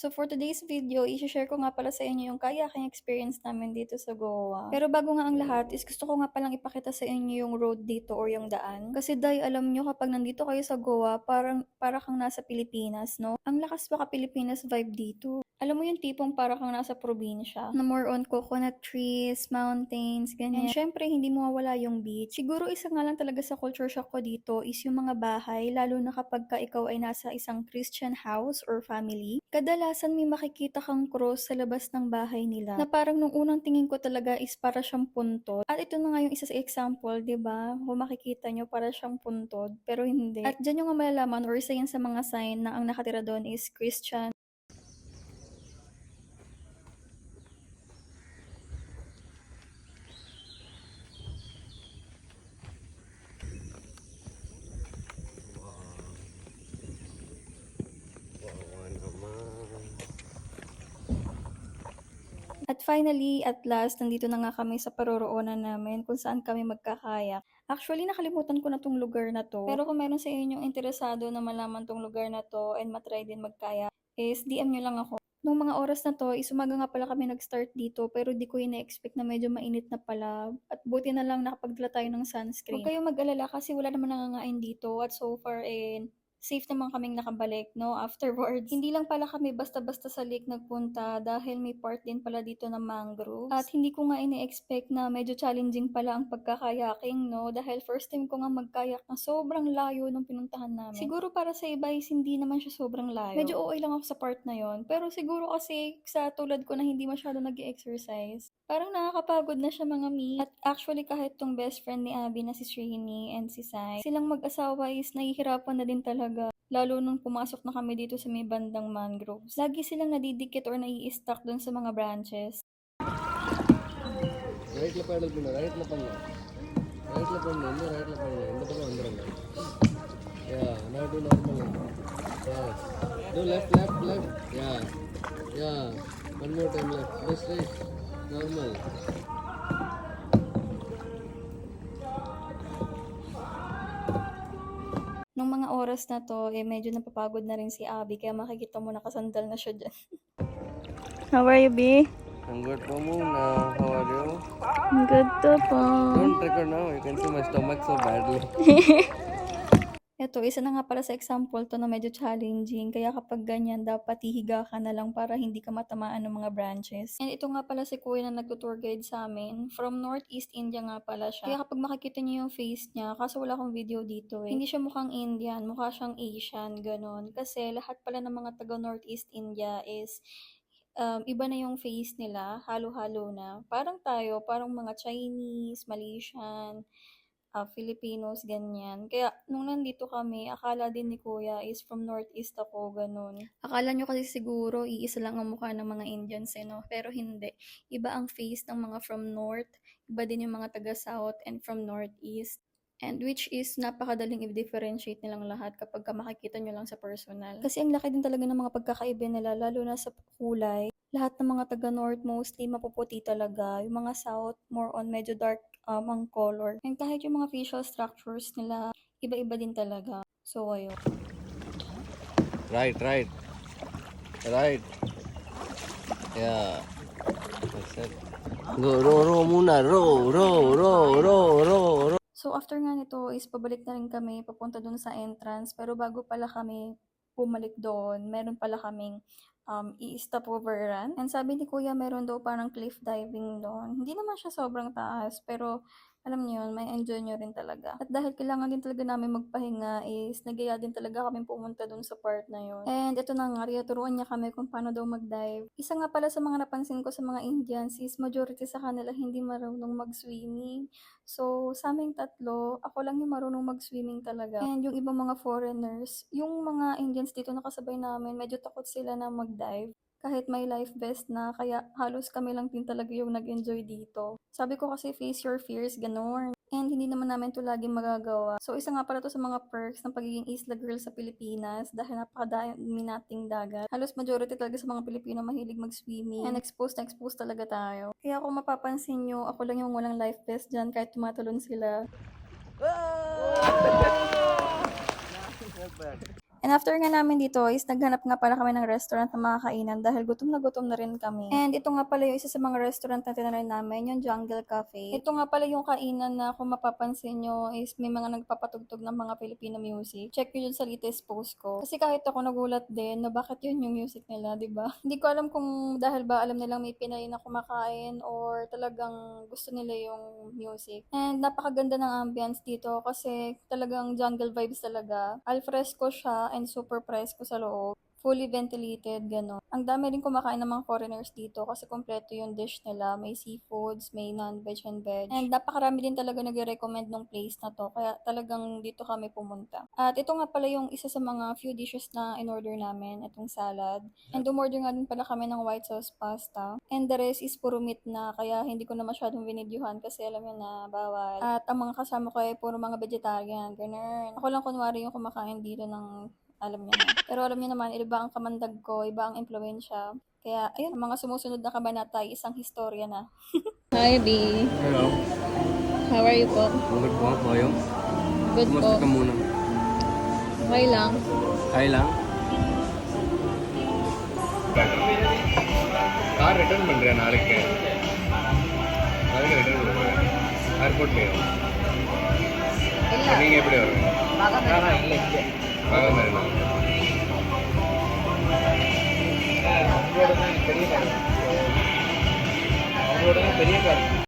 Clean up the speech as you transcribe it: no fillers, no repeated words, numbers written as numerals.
So for today's video, i-share ko nga pala sa inyo yung kayaking experience namin dito sa Goa. Pero bago nga ang lahat, is gusto ko nga palang ipakita sa inyo yung road dito or yung daan. Kasi dahil alam nyo kapag nandito kayo sa Goa, para kang nasa Pilipinas, no? Ang lakas baka Pilipinas vibe dito. Alam mo yung tipong para kang nasa probinsya, na more on coconut trees, mountains, ganyan. And syempre, hindi mo mawala yung beach. Siguro isa nga lang talaga sa culture shock ko dito is yung mga bahay, lalo na kapag ka ikaw ay nasa isang Christian house or family. Kadalasan may makikita kang cross sa labas ng bahay nila, na parang nung unang tingin ko talaga is para siyang puntod. At ito na nga yung isa sa example, 'di ba? Kung makikita nyo, para siyang puntod, pero hindi. At dyan yung nga malalaman or isa yan sa mga sign na ang nakatira doon is Christian. At finally, at last, nandito na nga kami sa paroroonan namin kung saan kami magkakayak. Actually, nakalimutan ko na tong lugar na to. Pero kung meron sa inyong interesado na malaman tong lugar na to and matry din magkayak, is DM nyo lang ako. Nung mga oras na to, is umaga nga pala kami nag-start dito, pero di ko ina-expect na medyo mainit na pala. At buti na lang nakapagdala tayo ng sunscreen. Huwag kayong mag-alala kasi wala naman nangangain dito, at so far safe naman kaming nakabalik, no, afterwards. Hindi lang pala kami basta-basta sa lake nagpunta dahil may part din pala dito na mangroves. At hindi ko nga ini-expect na medyo challenging pala ang pagkakayaking, no, dahil first time ko nga magkayak na sobrang layo nung pinuntahan namin. Siguro para sa iba is hindi naman siya sobrang layo. Medyo okay lang ako sa part na yon, pero siguro kasi sa tulad ko na hindi masyado nag-exercise, parang nakakapagod na siya mga mi. At actually kahit tong best friend ni Abby na si Srini and si Sai, silang mag-asawa is nahihirapan na din talaga. Lalo nung pumasok na kami dito sa may bandang mangroves. Lagi silang nadidikit or nai-stuck dun sa mga branches. ரைட்ல பேடல் பண்ணு ரைட்ல பண்ணு ரைட்ல பண்ணு இன்னும் ரைட்ல பண்ணு இந்த பக்கம் வந்துருங்க யா now do normal yes do left yeah one more time left go straight normal Nung mga oras na to, medyo napapagod na rin si Abby, kaya makikita mo nakasandal na siya dyan. How are you, B? I'm good po muna how are you Good to po. don't record now you can see my stomach so badly Eto, isa na nga pala sa example to na medyo challenging. Kaya kapag ganyan, dapat hihiga ka na lang para hindi ka matamaan ng mga branches. And ito nga pala si Kuya na nagtutour guide sa amin. From Northeast India nga pala siya. Kaya kapag makikita niyo yung face niya, kaso wala akong video dito eh. Hindi siya mukhang Indian, mukha siyang Asian, ganon. Kasi lahat pala ng mga taga Northeast India is iba na yung face nila, halo-halo na. Parang tayo, parang mga Chinese, Malaysian, Filipinos, ganyan. Kaya nung nandito kami, akala din ni Kuya is from Northeast ako, ganun. Akala nyo kasi siguro iisa lang ang mukha ng mga Indians no? Pero hindi. Iba ang face ng mga from North, iba din yung mga taga South and from Northeast. And which is napakadaling i-differentiate nilang lahat kapag makikita nyo lang sa personal. Kasi ang laki din talaga ng mga pagkakaiba nila, lalo na sa kulay. Lahat ng mga taga North mostly mapuputi talaga. Yung mga South, more on medyo dark ang color. And kahit yung mga facial structures nila, iba-iba din talaga. So, ayun. right yeah that's it go row muna row So, after nga nito is pabalik na rin kami papunta dun sa entrance. Pero bago pala kami bumalik doon, meron pala kaming i-stopoveran. And sabi ni Kuya, meron daw parang cliff diving doon. Hindi naman siya sobrang taas, pero alam niyo yun, may enjoy nyo rin talaga. At dahil kailangan din talaga namin magpahinga is nagyaya din talaga kami pumunta dun sa part na yun. And ito na nga, turuan niya kami kung paano daw mag-dive. Isa nga pala sa mga napansin ko sa mga Indians is majority sa kanila hindi marunong mag-swimming. So, sa aming tatlo, ako lang yung marunong mag-swimming talaga. And yung ibang mga foreigners, yung mga Indians dito nakasabay namin, medyo takot sila na mag-dive. Kahit may life vest na, kaya halos kami lang din talaga yung nag-enjoy dito. Sabi ko kasi face your fears, ganon. And hindi naman namin to laging magagawa. So, isa nga pala to sa mga perks ng pagiging Isla Girl sa Pilipinas dahil napakadami nating dagat. Halos majority talaga sa mga Pilipino mahilig mag-swimming. And exposed na exposed talaga tayo. Kaya kung mapapansin nyo, ako lang yung walang life vest dyan kahit tumatalon sila. And after nga namin dito is naghanap nga pala kami ng restaurant na makakainan dahil gutom na rin kami. And ito nga pala yung isa sa mga restaurant na tinry namin, yung Jungle Cafe. Ito nga pala yung kainan na kung mapapansin nyo is may mga nagpapatugtog ng mga Filipino music. Check nyo dun sa latest post ko. Kasi kahit ako nagulat din na bakit yun yung music nila, di ba? Hindi ko alam kung dahil ba alam nilang may Pinay na kumakain or talagang gusto nila yung music. And napakaganda ng ambience dito kasi talagang jungle vibes talaga. Alfresco siya and super presko sa loob. Fully ventilated, gano'n. Ang dami rin kumakain ng mga foreigners dito kasi kompleto yung dish nila. May seafoods, may non-veg and veg. And napakarami din talaga nag-recommend ng place na to. Kaya talagang dito kami pumunta. At ito nga pala yung isa sa mga few dishes na in-order namin. Itong salad. And umorder nga din pala kami ng white sauce pasta. And the rest is puro meat na. Kaya hindi ko na masyadong vinidyuhan kasi alam nyo na bawal. At ang mga kasama ko ay puro mga vegetarian. Ganun. Ako lang kunwari yung kumakain dito ng alam niyo na. Pero alam niyo naman, iba ang kamandag ko, iba ang impluensya. Kaya, ayun, ang mga sumusunod na kabanata ay isang historya na. Hi, B. Hello. How are you po? Good po kayo. Good Kumusta ka muna? Okay lang. Kaya lang. Car return बन रहा है नाले के return airport ले நீங்க எப்படி வருவீங்க பாகம் வரணும் அவங்களோட பெரிய கார்